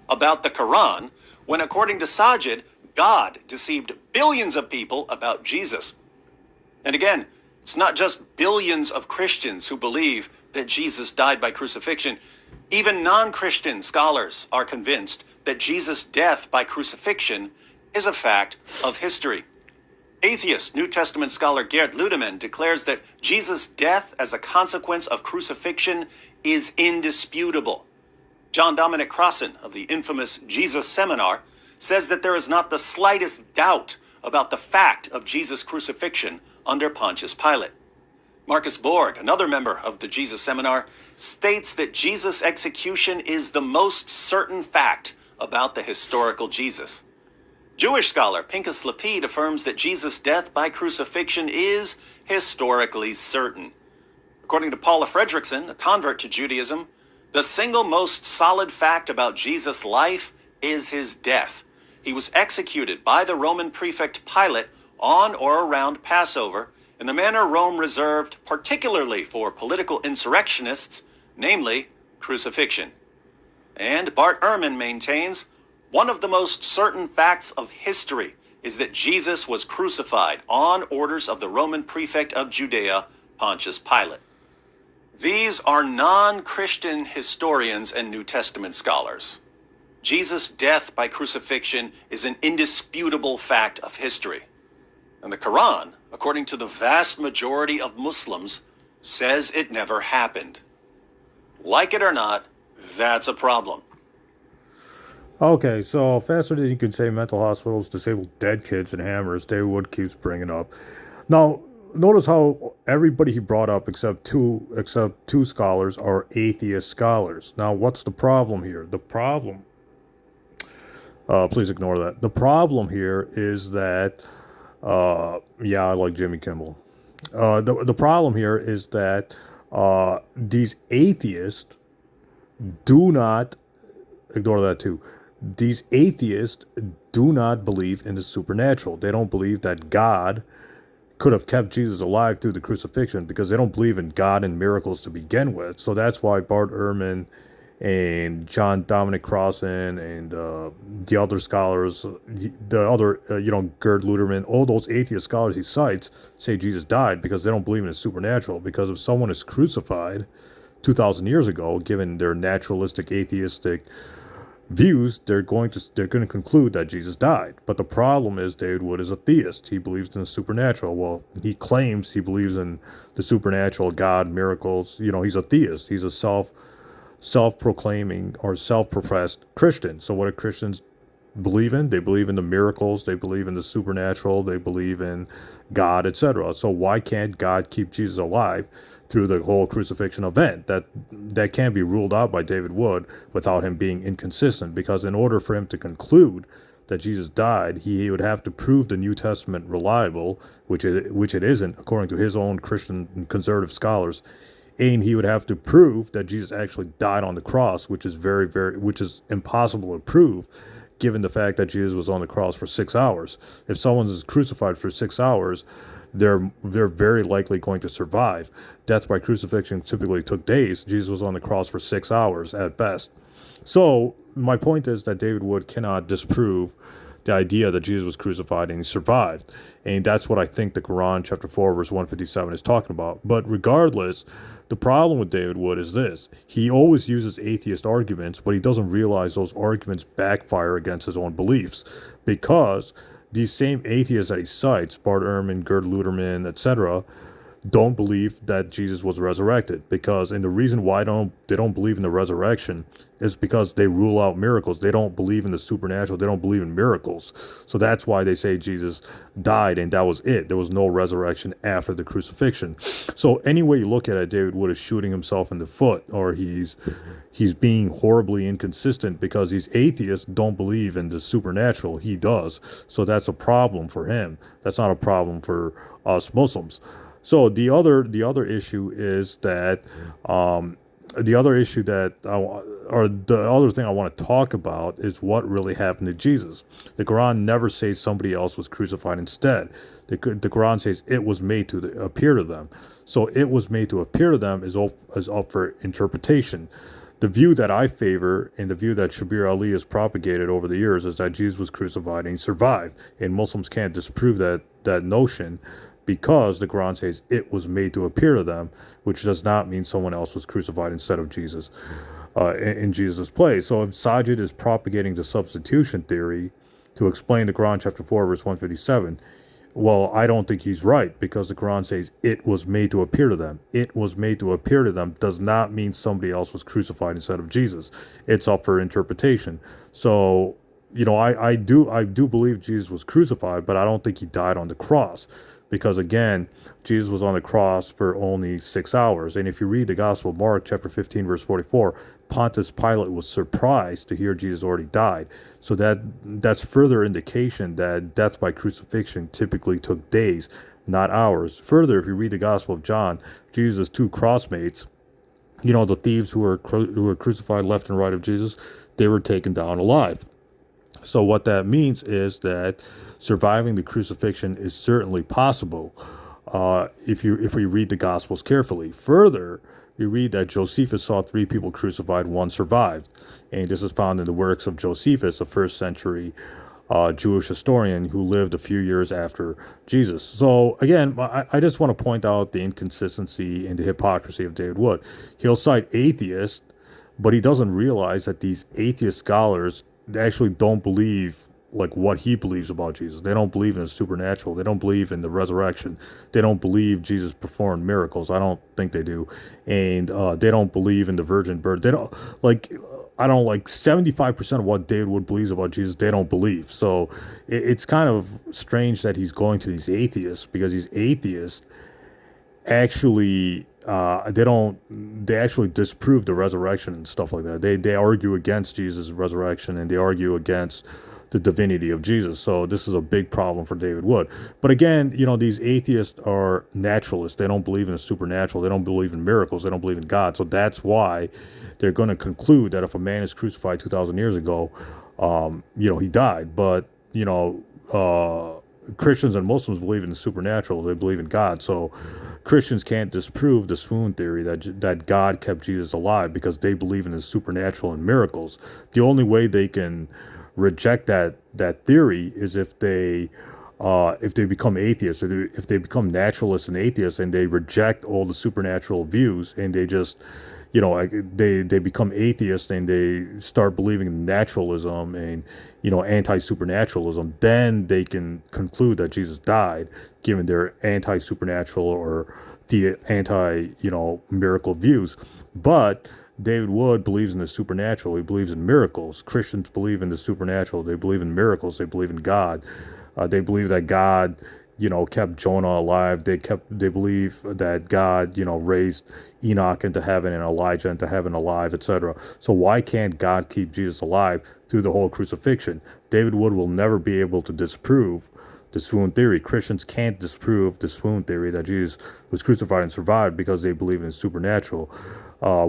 about the Quran when, according to Sajid, God deceived billions of people about Jesus. And again, it's not just billions of Christians who believe that Jesus died by crucifixion. Even non-Christian scholars are convinced that Jesus' death by crucifixion is a fact of history. Atheist New Testament scholar Gerd Ludemann declares that Jesus' death as a consequence of crucifixion is indisputable. John Dominic Crossan of the infamous Jesus Seminar says that there is not the slightest doubt about the fact of Jesus' crucifixion under Pontius Pilate. Marcus Borg, another member of the Jesus Seminar, states that Jesus' execution is the most certain fact about the historical Jesus. Jewish scholar Pinchas Lapid affirms that Jesus' death by crucifixion is historically certain. According to Paula Fredrickson, a convert to Judaism, the single most solid fact about Jesus' life is his death. He was executed by the Roman prefect Pilate on or around Passover in the manner Rome reserved particularly for political insurrectionists, namely crucifixion. And Bart Ehrman maintains one of the most certain facts of history is that Jesus was crucified on orders of the Roman prefect of Judea, Pontius Pilate. These are non-Christian historians and New Testament scholars. Jesus' death by crucifixion is an indisputable fact of history. And the Quran, according to the vast majority of Muslims, says it never happened. Like it or not, that's a problem. Okay, so faster than you can say mental hospitals disable dead kids and hammers, David Wood keeps bringing up. Now, notice how everybody he brought up except two scholars are atheist scholars. Now, what's the problem here? The problem, please ignore that. The problem here is that, yeah, I like Jimmy Kimmel. The problem here is that these atheists do not, ignore that too, these atheists do not believe in the supernatural. They don't believe that God could have kept Jesus alive through the crucifixion because they don't believe in God and miracles to begin with. So that's why Bart Ehrman and John Dominic Crossan and the other scholars, the other, Gerd Ludemann, all those atheist scholars he cites say Jesus died because they don't believe in the supernatural. Because if someone is crucified 2,000 years ago, given their naturalistic, atheistic views, they're going to conclude that Jesus died. But the problem is David Wood is a theist. He believes in the supernatural. Well, he claims he believes in the supernatural, God, miracles. He's a theist. He's a self-proclaiming or self-professed Christian. So what do Christians believe in? They believe in the miracles. They believe in the supernatural. They believe in God, etc. So why can't God keep Jesus alive through the whole crucifixion event? That can't be ruled out by David Wood without him being inconsistent, because in order for him to conclude that Jesus died, he would have to prove the New Testament reliable, which it isn't, according to his own Christian and conservative scholars. And he would have to prove that Jesus actually died on the cross, which is which is impossible to prove, given the fact that Jesus was on the cross for 6 hours. If someone is crucified for 6 hours, they're very likely going to survive. Death by crucifixion typically took days. Jesus was on the cross for 6 hours at best. So my point is that David Wood cannot disprove the idea that Jesus was crucified and he survived. And that's what I think the Quran chapter 4 verse 157 is talking about. But regardless, the problem with David Wood is this. He always uses atheist arguments, but he doesn't realize those arguments backfire against his own beliefs, because these same atheists that he cites, Bart Ehrman, Gerd Ludemann, etc., don't believe that Jesus was resurrected. And the reason why they don't believe in the resurrection is because they rule out miracles. They don't believe in the supernatural. They don't believe in miracles. So that's why they say Jesus died and that was it. There was no resurrection after the crucifixion. So any way you look at it, David Wood is shooting himself in the foot, or he's being horribly inconsistent, because these atheists don't believe in the supernatural. He does. So that's a problem for him. That's not a problem for us Muslims. So the other issue is that the other thing I want to talk about is what really happened to Jesus. The Quran never says somebody else was crucified instead. The Quran says it was made to appear to them. So it was made to appear to them is up for interpretation. The view that I favor and the view that Shabir Ali has propagated over the years is that Jesus was crucified and he survived. And Muslims can't disprove that notion because the Quran says it was made to appear to them, which does not mean someone else was crucified instead of Jesus in Jesus' place. So if Sajid is propagating the substitution theory to explain the Quran chapter 4 verse 157, well, I don't think he's right because the Quran says it was made to appear to them. It was made to appear to them does not mean somebody else was crucified instead of Jesus. It's up for interpretation. So, I do believe Jesus was crucified, but I don't think he died on the cross. Because again, Jesus was on the cross for only 6 hours. And if you read the Gospel of Mark, chapter 15, verse 44, Pontius Pilate was surprised to hear Jesus already died. So that's further indication that death by crucifixion typically took days, not hours. Further, if you read the Gospel of John, Jesus' two crossmates, the thieves who were crucified left and right of Jesus, they were taken down alive. So what that means is that surviving the crucifixion is certainly possible if we read the Gospels carefully. Further, we read that Josephus saw 3 people crucified, 1 survived. And this is found in the works of Josephus, a first century Jewish historian who lived a few years after Jesus. So again, I just want to point out the inconsistency and the hypocrisy of David Wood. He'll cite atheists, but he doesn't realize that these atheist scholars actually don't believe like what he believes about Jesus. They don't believe in the supernatural. They don't believe in the resurrection. They don't believe Jesus performed miracles. I don't think they do. And they don't believe in the virgin birth. They don't like 75% of what David Wood believes about Jesus, they don't believe. So it's kind of strange that he's going to these atheists because these atheists actually they actually disprove the resurrection and stuff like that. They argue against Jesus' resurrection and they argue against the divinity of Jesus. So this is a big problem for David Wood. But again, these atheists are naturalists. They don't believe in the supernatural. They don't believe in miracles. They don't believe in God. So that's why they're going to conclude that if a man is crucified 2,000 years ago, he died. But, Christians and Muslims believe in the supernatural. They believe in God. So Christians can't disprove the swoon theory that God kept Jesus alive because they believe in the supernatural and miracles. The only way they can reject that theory is if they become atheists, if they become naturalists and atheists and they reject all the supernatural views and they just they become atheists and they start believing in naturalism and anti-supernaturalism, then they can conclude that Jesus died given their anti-supernatural or the anti-miracle views. But David Wood believes in the supernatural. He believes in miracles. Christians believe in the supernatural. They believe in miracles. They believe in God. They believe that God, kept Jonah alive. They believe that God, raised Enoch into heaven and Elijah into heaven alive, etc. So why can't God keep Jesus alive through the whole crucifixion? David Wood will never be able to disprove the swoon theory. Christians can't disprove the swoon theory that Jesus was crucified and survived because they believe in the supernatural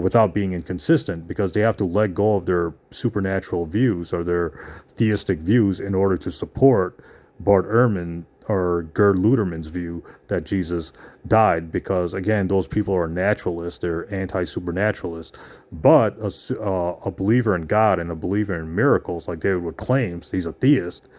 without being inconsistent, because they have to let go of their supernatural views or their theistic views in order to support Bart Ehrman or Gerd Luderman's view that Jesus died, because again, those people are naturalists, they're anti-supernaturalists. But a believer in God and a believer in miracles, like David Wood claims, he's a theist.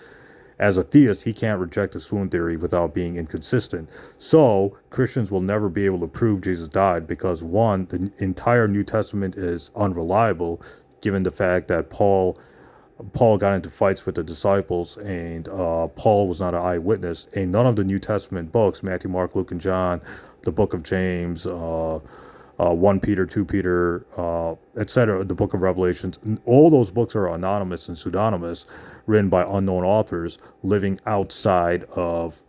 As a theist, he can't reject the swoon theory without being inconsistent. So Christians will never be able to prove Jesus died because, one, the entire New Testament is unreliable, given the fact that Paul got into fights with the disciples, and Paul was not an eyewitness. And none of the New Testament books, Matthew, Mark, Luke, and John, the book of James, 1 Peter, 2 Peter, etc., the book of Revelations, all those books are anonymous and pseudonymous, written by unknown authors living outside of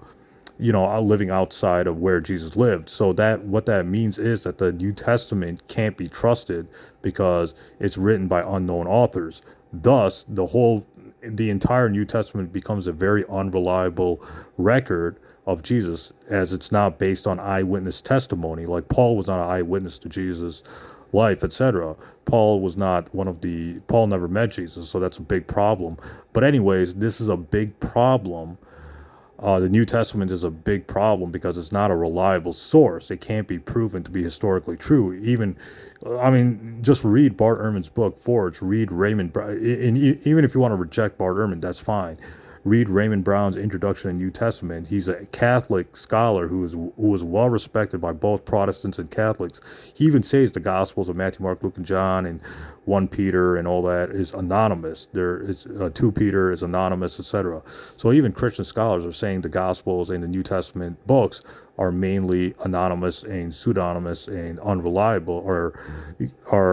where Jesus lived. So what that means is that the New Testament can't be trusted because it's written by unknown authors. Thus, the entire New Testament becomes a very unreliable record of Jesus, as it's not based on eyewitness testimony. Like Paul was not an eyewitness to Jesus' life, etc. Paul never met Jesus, so that's a big problem. But anyways, this is a big problem The New Testament is a big problem because it's not a reliable source. It can't be proven to be historically true. Just read Bart Ehrman's book, Forge. Read even if you want to reject Bart Ehrman, that's fine. Read Raymond Brown's Introduction to the New Testament. He's a Catholic scholar who is well respected by both Protestants and Catholics. He even says the Gospels of Matthew, Mark, Luke, and John, and 1 Peter and all that is anonymous. There is 2 Peter is anonymous, etc. So even Christian scholars are saying the Gospels and the New Testament books are mainly anonymous and pseudonymous and unreliable, or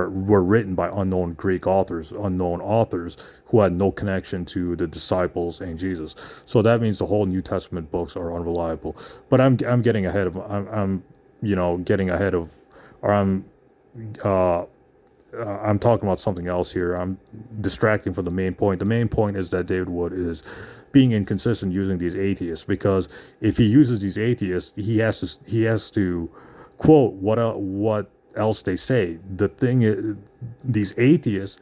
were written by unknown Greek authors, unknown authors who had no connection to the disciples and Jesus. So that means the whole New Testament books are unreliable. But I'm getting ahead of getting ahead of, or I'm talking about something else here. I'm distracting from the main point. The main point is that David Wood is being inconsistent using these atheists, because if he uses these atheists, he has to quote what else they say. The thing is, these atheists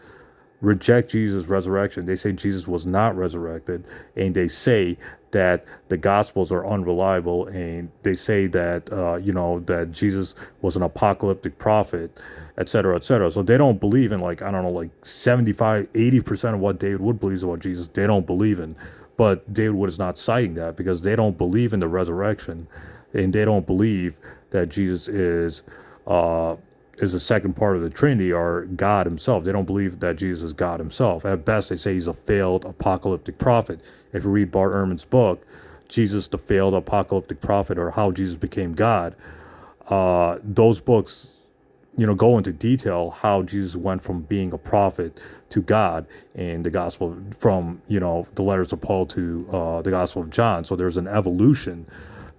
reject Jesus' resurrection. They say Jesus was not resurrected, and they say that the Gospels are unreliable, and they say that that Jesus was an apocalyptic prophet, etc., etc. So they don't believe in, like, I don't know, like 75-80% of what David Wood believes about Jesus. They don't believe in, but David Wood is not citing that because they don't believe in the resurrection, and they don't believe that Jesus is the second part of the Trinity, or God himself. They don't believe that Jesus is God himself. At best, they say he's a failed apocalyptic prophet. If you read Bart Ehrman's book, Jesus, the Failed Apocalyptic Prophet, or How Jesus Became God, those books, go into detail how Jesus went from being a prophet to God in the gospel, from, the letters of Paul to the Gospel of John. So there's an evolution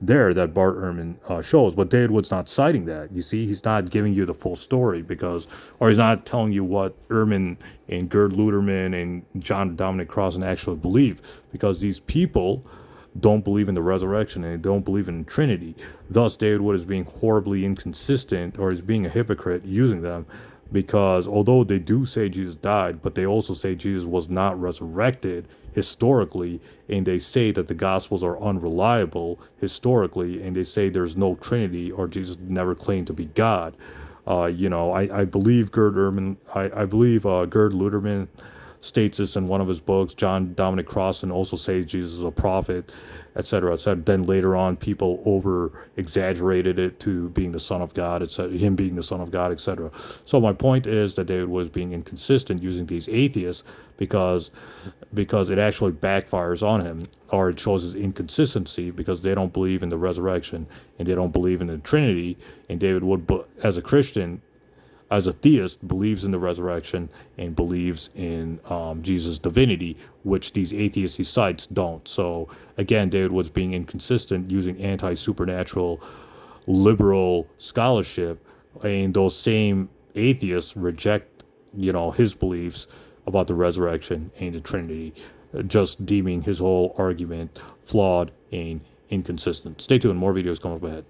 there that Bart Ehrman shows, but David Wood's not citing that. You see, he's not giving you the full story, or he's not telling you what Ehrman and Gerd Luderman and John Dominic Crossan actually believe, because these people don't believe in the resurrection and they don't believe in the Trinity. Thus, David Wood is being horribly inconsistent, or is being a hypocrite using them, because although they do say Jesus died, but they also say Jesus was not resurrected historically, and they say that the Gospels are unreliable historically, and they say there's no Trinity, or Jesus never claimed to be God. I believe Gerd Luderman states this in one of his books. John Dominic Crossan also says Jesus is a prophet, etc., etc. Then later on, people over exaggerated it to being the Son of God, etc., him being the Son of God, etc. So my point is that David was being inconsistent using these atheists, because it actually backfires on him, or it shows his inconsistency, because they don't believe in the resurrection and they don't believe in the Trinity. And David Wood, as a Christian, as a theist, believes in the resurrection and believes in Jesus' divinity, which these atheists he cites don't. So again, David was being inconsistent using anti-supernatural liberal scholarship, and those same atheists reject, his beliefs about the resurrection and the Trinity, just deeming his whole argument flawed and inconsistent. Stay tuned, more videos come up ahead.